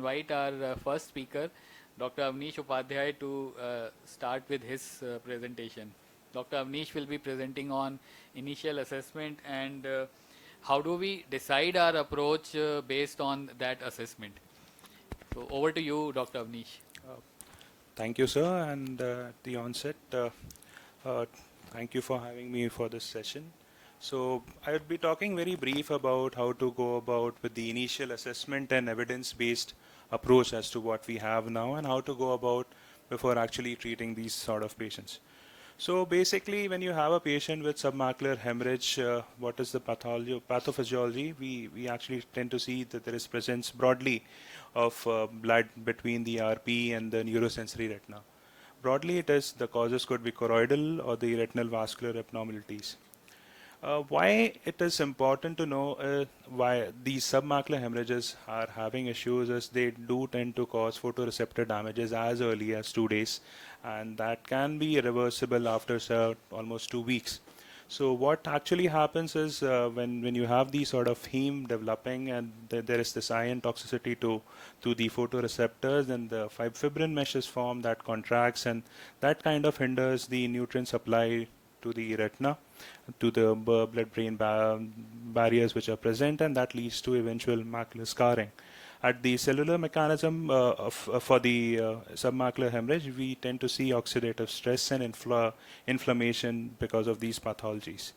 invite our first speaker, Dr. Awaneesh Upadhyay, to start with his presentation. Dr. Awaneesh will be presenting on initial assessment and how do we decide our approach based on that assessment. So over to you, Dr. Awaneesh. Uh, Thank you, sir. And at the onset, uh, thank you for having me for this session. So I would be talking very brief about how to go about with the initial assessment and evidence-based approach as to what we have now and how to go about before actually treating these sort of patients. So basically, when you have a patient with submacular hemorrhage, what is the pathophysiology? We actually tend to see that there is presence broadly of blood between the RP and the neurosensory retina. Broadly, it is the causes could be choroidal or the retinal vascular abnormalities. Why it is important to know why these submacular hemorrhages are having issues is they do tend to cause photoreceptor damages as early as 2 days, and that can be reversible after almost 2 weeks. So what actually happens is when you have these sort of heme developing and there is this iron toxicity to the photoreceptors, and the fibrin meshes form that contracts, and that kind of hinders the nutrient supply to the retina, to the blood-brain barriers which are present, and that leads to eventual macular scarring. At the cellular mechanism for the submacular hemorrhage, we tend to see oxidative stress and inflammation because of these pathologies.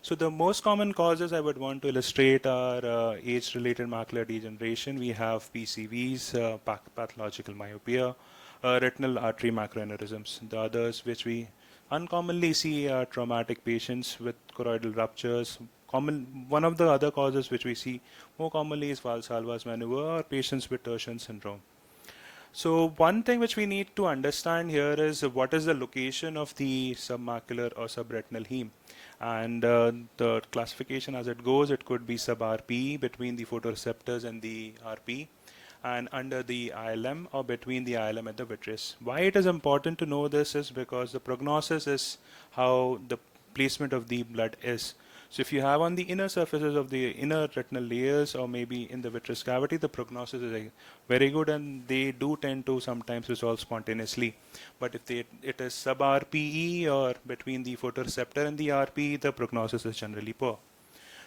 So the most common causes I would want to illustrate are age-related macular degeneration. We have PCVs, pathological myopia, retinal artery macroaneurysms. The others which we uncommonly see are traumatic patients with choroidal ruptures. One of the other causes which we see more commonly is Valsalva's maneuver or patients with Tertian syndrome. So one thing which we need to understand here is what is the location of the submacular or subretinal heme. And the classification as it goes, it could be sub-RP between the photoreceptors and the RP, and under the ILM or between the ILM and the vitreous. Why it is important to know this is because the prognosis is how the placement of the blood is. So if you have on the inner surfaces of the inner retinal layers or maybe in the vitreous cavity, the prognosis is very good, and they do tend to sometimes resolve spontaneously. But if it is sub-RPE or between the photoreceptor and the RP, the prognosis is generally poor.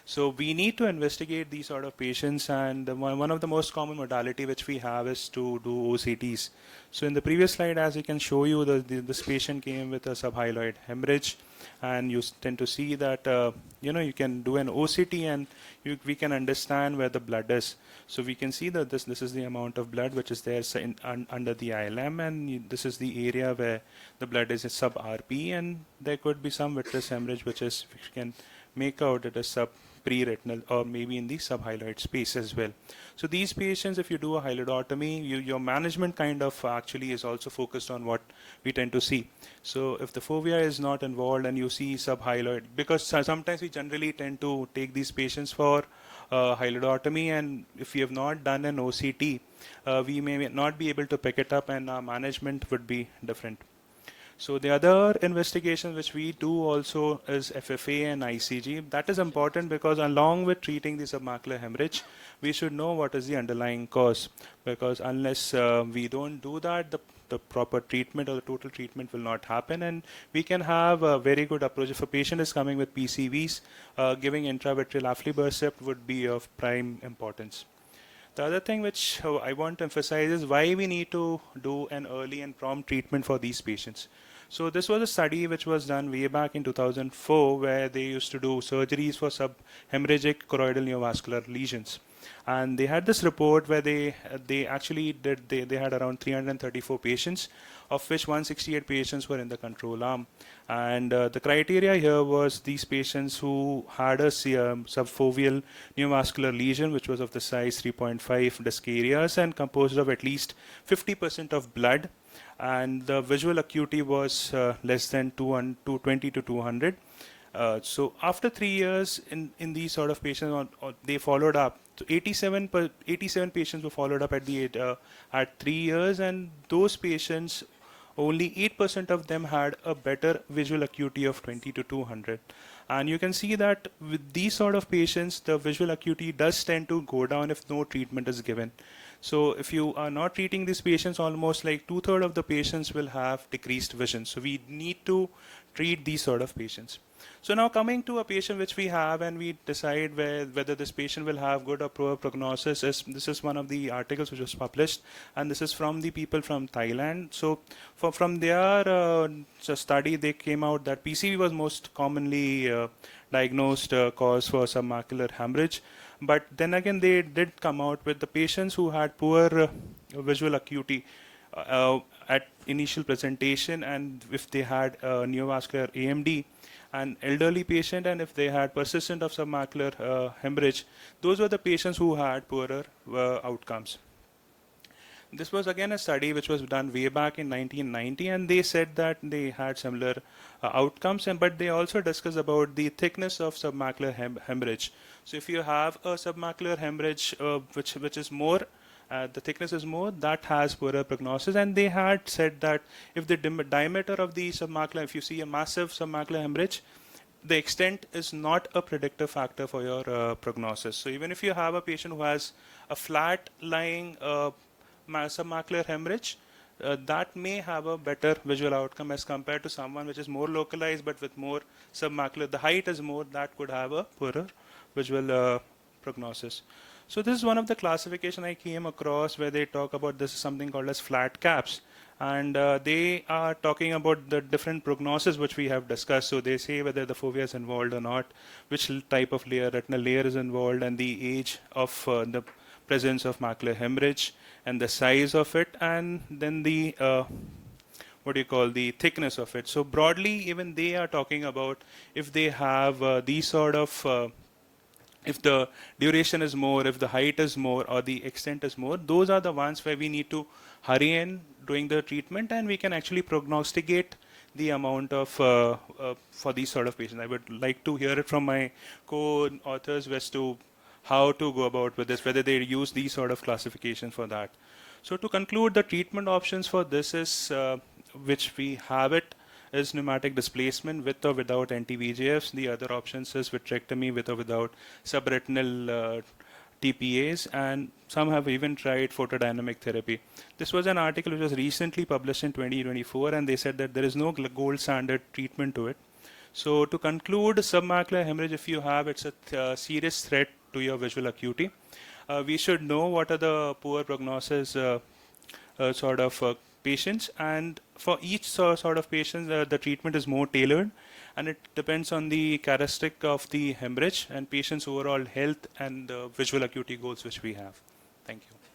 So we need to investigate these sort of patients, and one of the most common modality which we have is to do OCTs. So in the previous slide, as I can show you, this patient came with a subhyaloid hemorrhage, and you tend to see that you can do an OCT and we can understand where the blood is. So we can see that this is the amount of blood which is there under the ILM, and this is the area where the blood is sub-RP, and there could be some vitreous hemorrhage which can make out it is pre-retinal or maybe in the subhyaloid space as well. So these patients, if you do a hyaloidotomy, your management kind of actually is also focused on what we tend to see. So if the fovea is not involved and you see subhyaloid, because sometimes we generally tend to take these patients for hyaloidotomy, and if we have not done an OCT, we may not be able to pick it up, and our management would be different. So the other investigation which we do also is FFA and ICG. That is important because along with treating the submacular hemorrhage, we should know what is the underlying cause, because unless we don't do that, the proper treatment or the total treatment will not happen, and we can have a very good approach. If a patient is coming with PCVs, giving intravitreal aflibercept would be of prime importance. The other thing which I want to emphasize is why we need to do an early and prompt treatment for these patients. So this was a study which was done way back in 2004, where they used to do surgeries for subhemorrhagic choroidal neovascular lesions. And they had this report where they actually had around 334 patients, of which 168 patients were in the control arm. And the criteria here was these patients who had a subfoveal neovascular lesion, which was of the size 3.5 disc areas and composed of at least 50% of blood, and the visual acuity was less than 220 to 200. So after 3 years in these sort of patients, they followed up. So 87 patients were followed up at 3 years, and those patients, only 8% of them had a better visual acuity of 20 to 200. And you can see that with these sort of patients, the visual acuity does tend to go down if no treatment is given. So if you are not treating these patients, almost like 2/3 of the patients will have decreased vision. So we need to treat these sort of patients. So now coming to a patient which we have, and we decide whether this patient will have good or poor prognosis. This is one of the articles which was published, and this is from the people from Thailand. So from their study, they came out that PCV was most commonly diagnosed cause for submacular hemorrhage. But then again, they did come out with the patients who had poor visual acuity at initial presentation, and if they had neovascular AMD, an elderly patient, and if they had persistent of submacular hemorrhage, those were the patients who had poorer outcomes. This was again a study which was done way back in 1990, and they said that they had similar outcomes, but they also discussed about the thickness of submacular hemorrhage. So if you have a submacular hemorrhage which is more, the thickness is more, that has poorer prognosis. And they had said that if the diameter of the submacular, if you see a massive submacular hemorrhage, the extent is not a predictive factor for your prognosis. So even if you have a patient who has a flat lying submacular hemorrhage, that may have a better visual outcome as compared to someone which is more localized but with more submacular. The height is more, that could have a poorer visual prognosis. So this is one of the classification I came across where they talk about this is something called as flat caps. And they are talking about the different prognosis which we have discussed. So they say whether the fovea is involved or not, which type of layer, retinal layer is involved, and the age of the presence of macular hemorrhage, and the size of it, and then the the thickness of it. So broadly, even they are talking about if they have these sort of if the duration is more, if the height is more, or the extent is more, those are the ones where we need to hurry in doing the treatment, and we can actually prognosticate the amount of for these sort of patients. I would like to hear it from my co-authors as to how to go about with this, whether they use these sort of classification for that. So to conclude, the treatment options for this is, which we have it, is pneumatic displacement with or without anti-VEGFs. The other options is vitrectomy with or without subretinal TPAs, and some have even tried photodynamic therapy. This was an article which was recently published in 2024, and they said that there is no gold standard treatment to it. So to conclude, submacular hemorrhage, if you have, it's a serious threat to your visual acuity. We should know what are the poor prognosis patients, and for each sort of patient, the treatment is more tailored, and it depends on the characteristic of the hemorrhage and patient's overall health and the visual acuity goals which we have. Thank you.